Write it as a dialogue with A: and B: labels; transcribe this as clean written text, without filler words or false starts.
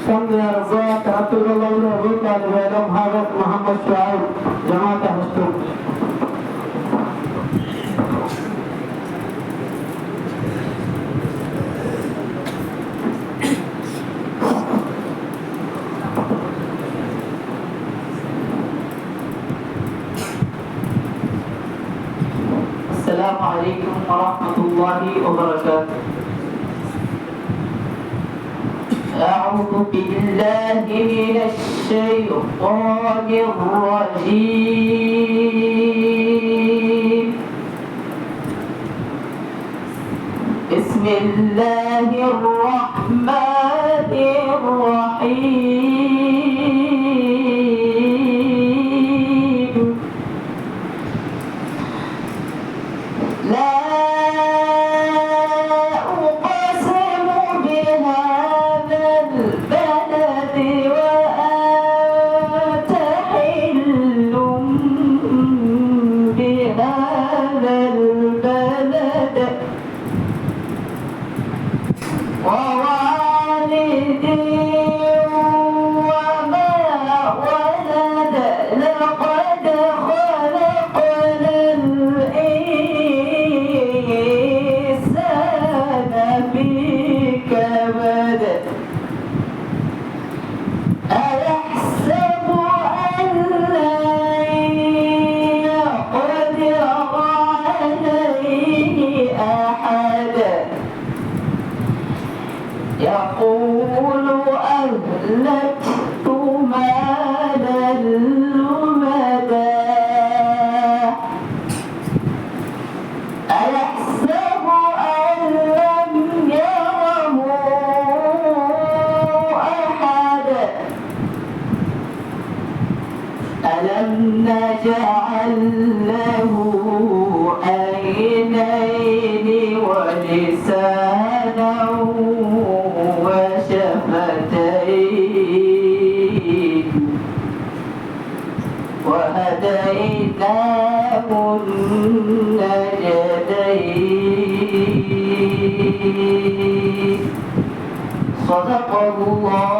A: সঙ্গে আরজা তাহাতুল্লাহ আবু তালিব এবং হাফেজ মোহাম্মদ শুআইব জামাত হস্তুম
B: السلام عليكم ورحمة الله وبركاته. أعوذ بالله من الشيطان الرجيم. بسم الله الرحمن الرحيم. لا أقسم بهذا البلد وأنت حل بهذا البلد ووالد وما ولد لقد خلقنا الإنسان في كبد أيحسب أن لن يقدر عليه أحد يقول أهلكت مالا لبدا أيحسب أن لم يره أحد ألم نجعل له عينين ولسانا وشفتين وهديناه النجدين صدق الله